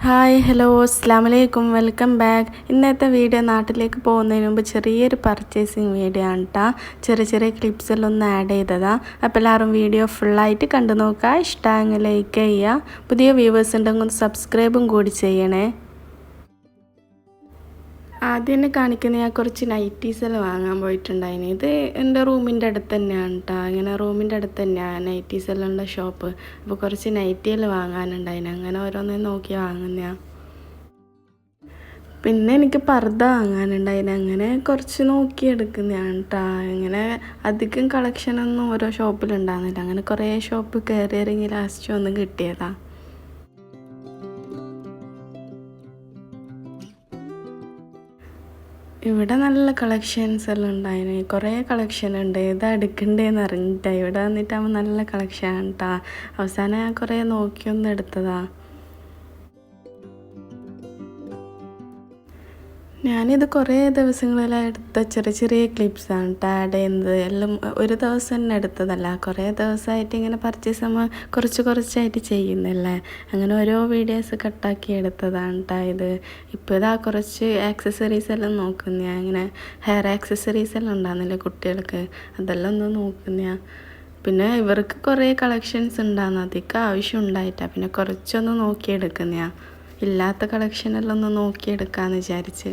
Hi hello അസ്സലാമലൈക്കും welcome back. ഇന്നത്തെ video നാട്ടിലേക്ക് പോകുന്നതിന് മുമ്പ് ചെറിയൊരു പർച്ചേസിങ് വീഡിയോ ആണ് കേട്ടോ. ചെറിയ ക്ലിപ്സെല്ലാം ഒന്ന് ആഡ് ചെയ്തതാണ്. അപ്പോൾ എല്ലാവരും വീഡിയോ ഫുള്ളായിട്ട് കണ്ടു നോക്കുക. ഇഷ്ടമായെങ്കിൽ ലൈക്ക് ചെയ്യുക. പുതിയ വ്യൂവേഴ്സ് ഉണ്ടെങ്കിൽ ഒന്ന് സബ്സ്ക്രൈബും കൂടി ചെയ്യണേ. ആദ്യം തന്നെ കാണിക്കുന്ന ഞാൻ കുറച്ച് നൈറ്റീസെല്ലാം വാങ്ങാൻ പോയിട്ടുണ്ടായിന്. ഇത് എൻ്റെ റൂമിൻ്റെ അടുത്ത് തന്നെയാണ് കേട്ടോ. ഇങ്ങനെ റൂമിൻ്റെ അടുത്ത് തന്നെയാണ് നൈറ്റീസെല്ലാം ഉള്ള ഷോപ്പ്. അപ്പോൾ കുറച്ച് നൈറ്റിയെല്ലാം വാങ്ങാനുണ്ടായിന്. അങ്ങനെ ഓരോന്നേ നോക്കി വാങ്ങുന്നതാണ്. പിന്നെ എനിക്ക് പർദ്ദ വാങ്ങാനുണ്ടായിന്. അങ്ങനെ കുറച്ച് നോക്കി എടുക്കുന്നതാണ് കേട്ടോ. ഇങ്ങനെ അധികം കളക്ഷനൊന്നും ഓരോ ഷോപ്പിലുണ്ടാകുന്നില്ല. അങ്ങനെ കുറേ ഷോപ്പ് കയറി ഇറങ്ങി ലാസ്റ്റ് ഒന്നും കിട്ടിയതാണ്. ഇവിടെ നല്ല കളക്ഷൻസ് എല്ലാം ഉണ്ടായിന്. കുറേ കളക്ഷൻ ഉണ്ട്. ഏതാ എടുക്കണ്ടേന്ന് അറിഞ്ഞിട്ടാ. ഇവിടെ വന്നിട്ടാകുമ്പോൾ നല്ല കളക്ഷൻ കേട്ടോ. അവസാനം ഞാൻ കുറേ നോക്കിയൊന്നും എടുത്തതാ. ഞാനിത് കുറേ ദിവസങ്ങളെല്ലാം എടുത്ത ചെറിയ ക്ലിപ്സാണ് കേട്ടോ ആഡ് ചെയ്യുന്നത്. എല്ലാം ഒരു ദിവസം തന്നെ എടുത്തതല്ല. കുറേ ദിവസമായിട്ട് ഇങ്ങനെ പർച്ചേസ് നമ്മൾ കുറച്ചായിട്ട് ചെയ്യുന്നല്ലേ. അങ്ങനെ ഓരോ വീഡിയോസ് കട്ടാക്കി എടുത്തതാണ് കേട്ടോ ഇത്. ഇപ്പോൾ ഇതാ കുറച്ച് ആക്സസറീസ് എല്ലാം നോക്കുന്ന. ഇങ്ങനെ ഹെയർ ആക്സസറീസ് എല്ലാം ഉണ്ടാകുന്നില്ലേ കുട്ടികൾക്ക്, അതെല്ലാം ഒന്ന് നോക്കുന്ന. പിന്നെ ഇവർക്ക് കുറേ കളക്ഷൻസ് ഉണ്ടാകുന്ന അധികം ആവശ്യം ഉണ്ടായിട്ടാണ്. പിന്നെ കുറച്ചൊന്ന് നോക്കിയെടുക്കുന്ന. ഇല്ലാത്ത കളക്ഷനെല്ലാം ഒന്ന് നോക്കിയെടുക്കാമെന്ന് വിചാരിച്ച്.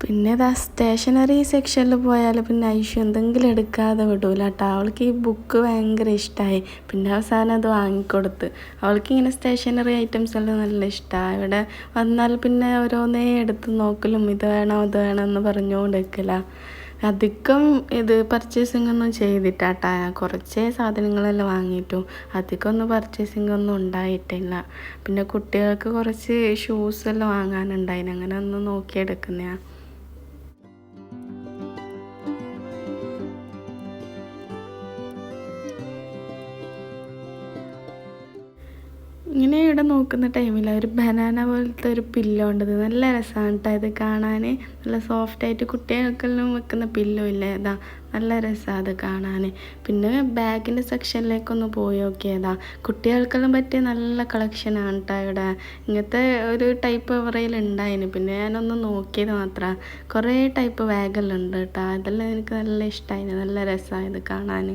പിന്നെ ഇതാ സ്റ്റേഷനറി സെക്ഷനിൽ പോയാൽ പിന്നെ ഐഷു എന്തെങ്കിലും എടുക്കാതെ വിടൂല കേട്ടോ. അവൾക്ക് ഈ ബുക്ക് ഭയങ്കര ഇഷ്ടമായി. പിന്നെ അവസാനം അത് വാങ്ങിക്കൊടുത്ത്. അവൾക്ക് ഇങ്ങനെ സ്റ്റേഷനറി ഐറ്റംസ് എല്ലാം നല്ല ഇഷ്ടമാണ്. ഇവിടെ വന്നാൽ പിന്നെ ഓരോന്നേ എടുത്ത് നോക്കലും ഇത് വേണം എന്ന് പറഞ്ഞുകൊണ്ടിരിക്കില്ല. അധികം ഇത് പർച്ചേസിംഗ് ഒന്നും ചെയ്തിട്ടാട്ടാ. കുറച്ചേ സാധനങ്ങളെല്ലാം വാങ്ങിയിട്ടു. അധികം ഒന്നും പർച്ചേസിംഗ് ഒന്നും ഉണ്ടായിട്ടില്ല. പിന്നെ കുട്ടികൾക്ക് കുറച്ച് ഷൂസ് എല്ലാം വാങ്ങാനുണ്ടായിന്. അങ്ങനെ ഒന്ന് നോക്കിയെടുക്കുന്നതാണ്. ഇങ്ങനെ ഇവിടെ നോക്കുന്ന ടൈമിൽ ഒരു ബനാന പോലത്തെ ഒരു പില്ലോ ഉണ്ട്. നല്ല രസമാണ് കേട്ടോ ഇത് കാണാൻ. നല്ല സോഫ്റ്റായിട്ട് കുട്ടികൾക്കെല്ലാം വെക്കുന്ന പില്ലോ ഇല്ലേ, ഇതാ നല്ല രസമാണ് അത് കാണാൻ. പിന്നെ ബാഗിൻ്റെ സെക്ഷനിലേക്കൊന്ന് പോയി നോക്കിയതാ. കുട്ടികൾക്കെല്ലാം പറ്റിയ നല്ല കളക്ഷനാണ് കേട്ടോ ഇവിടെ. ഇങ്ങനത്തെ ഒരു ടൈപ്പ് അവരയിൽ ഉണ്ടായിന്. പിന്നെ ഞാനൊന്ന് നോക്കിയത് മാത്രമാണ്. കുറേ ടൈപ്പ് ബാഗെല്ലാം ഉണ്ട് കേട്ടോ. അതെല്ലാം എനിക്ക് നല്ല ഇഷ്ടമായിന്. നല്ല രസമാണ് ഇത് കാണാൻ.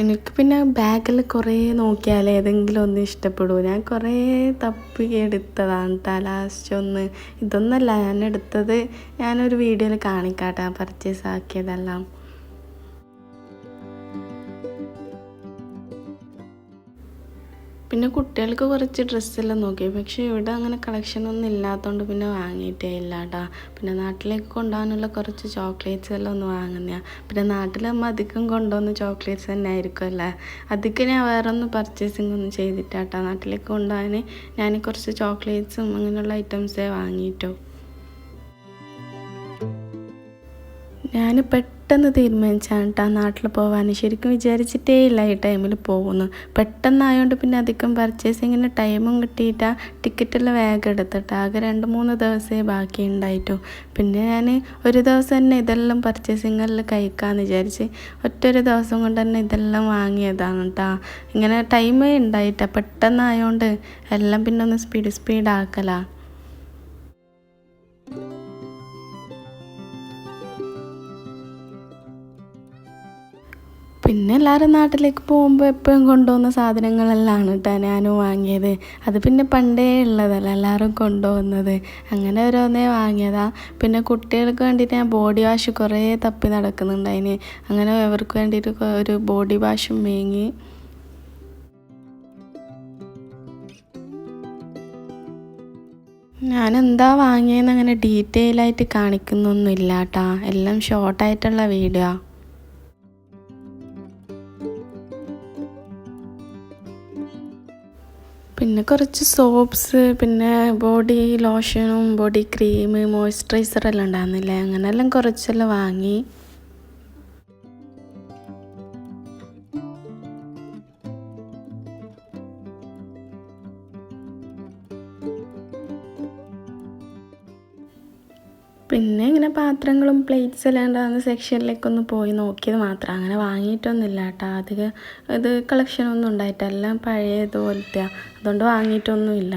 എനിക്ക് പിന്നെ ബാഗിൽ കുറേ നോക്കിയാൽ ഏതെങ്കിലും ഒന്ന് ഇഷ്ടപ്പെടൂ. ഞാൻ കുറേ തപ്പി എടുത്തതാണ് കേട്ടോ. ലാസ്റ്റ് ഒന്ന് ഇതൊന്നല്ല ഞാൻ എടുത്തത്. ഞാനൊരു വീഡിയോയിൽ കാണിക്കാട്ടെ പർച്ചേസ് ആക്കിയതെല്ലാം. പിന്നെ കുട്ടികൾക്ക് കുറച്ച് ഡ്രസ്സെല്ലാം നോക്കി. പക്ഷേ ഇവിടെ അങ്ങനെ കളക്ഷനൊന്നും ഇല്ലാത്തതുകൊണ്ട് പിന്നെ വാങ്ങിയിട്ടേ ഇല്ല കേട്ടോ. പിന്നെ നാട്ടിലേക്ക് കൊണ്ടുപോകാനുള്ള കുറച്ച് ചോക്ലേറ്റ്സ് എല്ലാം ഒന്ന് വാങ്ങുന്നതാണ്. പിന്നെ നാട്ടിലാകുമ്പോൾ അധികം കൊണ്ടുപോകുന്ന ചോക്ലേറ്റ്സ് തന്നെ ആയിരിക്കുമല്ലേ. അധികം ഞാൻ വേറെ ഒന്നും പർച്ചേസിംഗ് ഒന്നും ചെയ്തിട്ടാട്ടോ. നാട്ടിലേക്ക് കൊണ്ടുപോകാൻ ഞാൻ കുറച്ച് ചോക്ലേറ്റ്സും അങ്ങനെയുള്ള ഐറ്റംസേ വാങ്ങിയിട്ടു. ഞാൻ പെട്ടെന്ന് തീരുമാനിച്ചാണ് കേട്ടോ നാട്ടിൽ പോകാൻ. ശരിക്കും വിചാരിച്ചിട്ടേ ഇല്ല ഈ ടൈമിൽ പോകുന്നു. പെട്ടെന്നായതുകൊണ്ട് പിന്നെ അധികം പർച്ചേസിങ്ങിന് ടൈമും കിട്ടിയിട്ടാ. ടിക്കറ്റെല്ലാം വേഗം എടുത്തിട്ട് ആകെ 2-3 ദിവസമേ ബാക്കി ഉണ്ടായിട്ടു. പിന്നെ ഞാൻ ഒരു ദിവസം തന്നെ ഇതെല്ലാം പർച്ചേസിങ്ങെല്ലാം കഴിക്കാമെന്ന് വിചാരിച്ച് ഒറ്റൊരു ദിവസം കൊണ്ട് തന്നെ ഇതെല്ലാം വാങ്ങിയതാണ് കേട്ടോ. ഇങ്ങനെ ടൈമേ ഉണ്ടായിട്ടാ. പെട്ടെന്നായതുകൊണ്ട് എല്ലാം പിന്നെ ഒന്ന് സ്പീഡാക്കലാണ്. പിന്നെ എല്ലാവരും നാട്ടിലേക്ക് പോകുമ്പോൾ എപ്പോഴും കൊണ്ടുപോകുന്ന സാധനങ്ങളെല്ലാം കേട്ടോ ഞാനും വാങ്ങിയത്. അത് പിന്നെ പണ്ടേ ഉള്ളതല്ല എല്ലാവരും കൊണ്ടുപോകുന്നത്. അങ്ങനെ ഓരോന്നേ വാങ്ങിയതാ. പിന്നെ കുട്ടികൾക്ക് വേണ്ടിയിട്ട് ഞാൻ ബോഡി വാഷ് കുറേ തപ്പി നടക്കുന്നുണ്ടായിന്. അങ്ങനെ അവർക്ക് വേണ്ടിയിട്ട് ഒരു ബോഡി വാഷും വാങ്ങി. ഞാൻ എന്താ വാങ്ങിയതെന്ന് അങ്ങനെ ഡീറ്റെയിൽ ആയിട്ട് കാണിക്കുന്നൊന്നുമില്ല കേട്ടോ. എല്ലാം ഷോർട്ടായിട്ടുള്ള വീഡിയോ. പിന്നെ കുറച്ച് സോപ്സ്, പിന്നെ ബോഡി ലോഷനും ബോഡി ക്രീം, മോയ്സ്ചറൈസറെല്ലാം ഉണ്ടാകുന്നില്ലേ, അങ്ങനെയെല്ലാം കുറച്ചെല്ലാം വാങ്ങി. പിന്നെ ഇങ്ങനെ പാത്രങ്ങളും പ്ലേറ്റ്സ് എല്ലാം ഉണ്ടാകുന്ന സെക്ഷനിലേക്കൊന്ന് പോയി നോക്കിയത് മാത്രം. അങ്ങനെ വാങ്ങിയിട്ടൊന്നുമില്ല കേട്ടോ. അധികം ഇത് കളക്ഷനൊന്നും ഉണ്ടായിട്ടില്ല. എല്ലാം പഴയതുപോലത്തെ, അതുകൊണ്ട് വാങ്ങിയിട്ടൊന്നുമില്ല.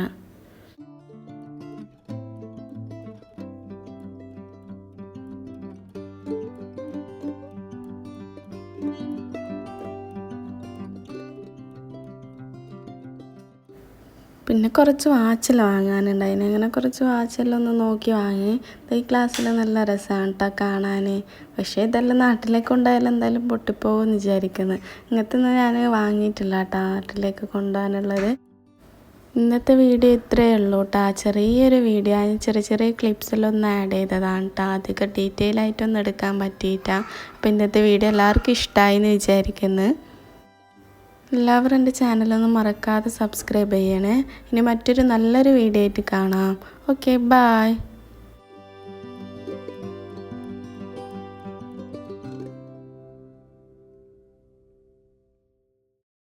പിന്നെ കുറച്ച് വാച്ചെല്ലാം വാങ്ങാനുണ്ടായിന്. അങ്ങനെ കുറച്ച് വാച്ചെല്ലാം ഒന്ന് നോക്കി വാങ്ങി. ഈ ക്ലാസ്സിൽ നല്ല രസമാണ് കേട്ടോ കാണാൻ. പക്ഷേ ഇതെല്ലാം നാട്ടിലേക്ക് കൊണ്ടുപോയാലും എന്തായാലും പൊട്ടിപ്പോകുമെന്ന് വിചാരിക്കുന്നത്. ഇങ്ങനത്തെ ഒന്നും ഞാൻ വാങ്ങിയിട്ടില്ല കേട്ടോ നാട്ടിലേക്ക് കൊണ്ടുപോകാനുള്ളത്. ഇന്നത്തെ വീഡിയോ ഇത്രയേ ഉള്ളൂ കേട്ടോ. ചെറിയൊരു വീഡിയോ, ചെറിയ ചെറിയ ക്ലിപ്സെല്ലാം ഒന്ന് ആഡ് ചെയ്തതാണ് കേട്ടോ. അധികം ഡീറ്റെയിൽ ആയിട്ടൊന്നും എടുക്കാൻ പറ്റിയിട്ടാ. അപ്പോൾ ഇന്നത്തെ വീഡിയോ എല്ലാവർക്കും ഇഷ്ടമായി എന്ന് വിചാരിക്കുന്നു. എല്ലാവരും എൻ്റെ ചാനലൊന്നും മറക്കാതെ സബ്സ്ക്രൈബ് ചെയ്യണേ. ഇനി മറ്റൊരു നല്ലൊരു വീഡിയോ ആയിട്ട് കാണാം. Okay, by.